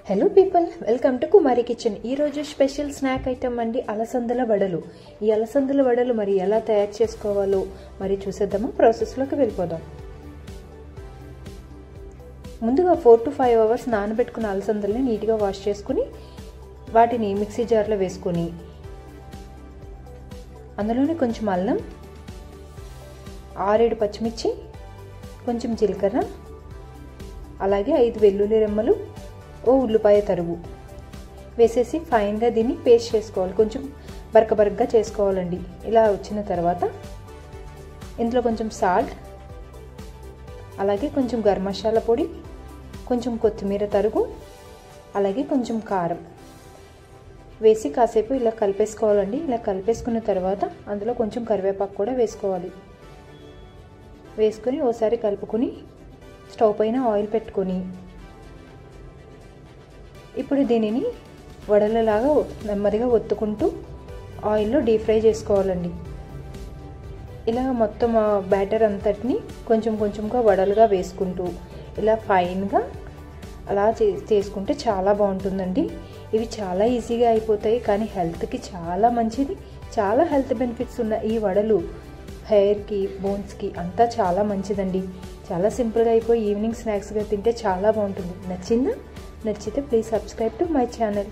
Hello people, welcome to Kumari kitchen. ఈరోజు special snack item అండి అలసందల వడలు. ఈ అలసందల వడలు మరి ఎలా తయారు చేసుకోవాలో మరి చూసేద్దామా. ప్రాసెస్లోకి వెళ్ళిపోదాం. ముందుగా 4 to 5 hours నానబెట్టుకున్న అలసందల్ని నీట్గా వాష్ చేసుకుని వాటిని మిక్సీ జార్లో వేసుకొని అందులోనే కొంచెం అల్లం, 6-7 పచ్చిమిర్చి, కొంచెం జీలకర్ర, అలాగే 5 వెల్లుల్లి రెమ్మలు, ఓ ఉల్లిపాయ తరుగు వేసేసి ఫైన్గా దీన్ని పేస్ట్ చేసుకోవాలి. కొంచెం బరకబరకగా చేసుకోవాలండి. ఇలా వచ్చిన తర్వాత ఇందులో కొంచెం సాల్ట్, అలాగే కొంచెం గరం మసాలా పొడి, కొంచెం కొత్తిమీర తరుగు, అలాగే కొంచెం కారం వేసి కాసేపు ఇలా కలిపేసుకోవాలండి. ఇలా కలిపేసుకున్న తర్వాత అందులో కొంచెం కరివేపాకు కూడా వేసుకోవాలి. వేసుకొని ఓసారి కలుపుకొని స్టవ్ పైన ఆయిల్ పెట్టుకొని ఇప్పుడు దీనిని వడలలాగా నెమ్మదిగా ఒత్తుకుంటూ ఆయిల్లో డీప్ ఫ్రై చేసుకోవాలండి. ఇలా మొత్తం బ్యాటర్ అంతటిని కొంచెం కొంచెంగా వడలుగా వేసుకుంటూ ఇలా ఫైన్గా అలా చేసుకుంటే చాలా బాగుంటుందండి. ఇవి చాలా ఈజీగా అయిపోతాయి, కానీ హెల్త్కి చాలా మంచిది. చాలా హెల్త్ బెనిఫిట్స్ ఉన్న ఈ వడలు హెయిర్కి, బోన్స్కి అంతా చాలా మంచిదండి. చాలా సింపుల్గా అయిపోయి ఈవినింగ్ స్నాక్స్గా తింటే చాలా బాగుంటుంది. నచ్చిందా? నచ్చితే please subscribe to my channel.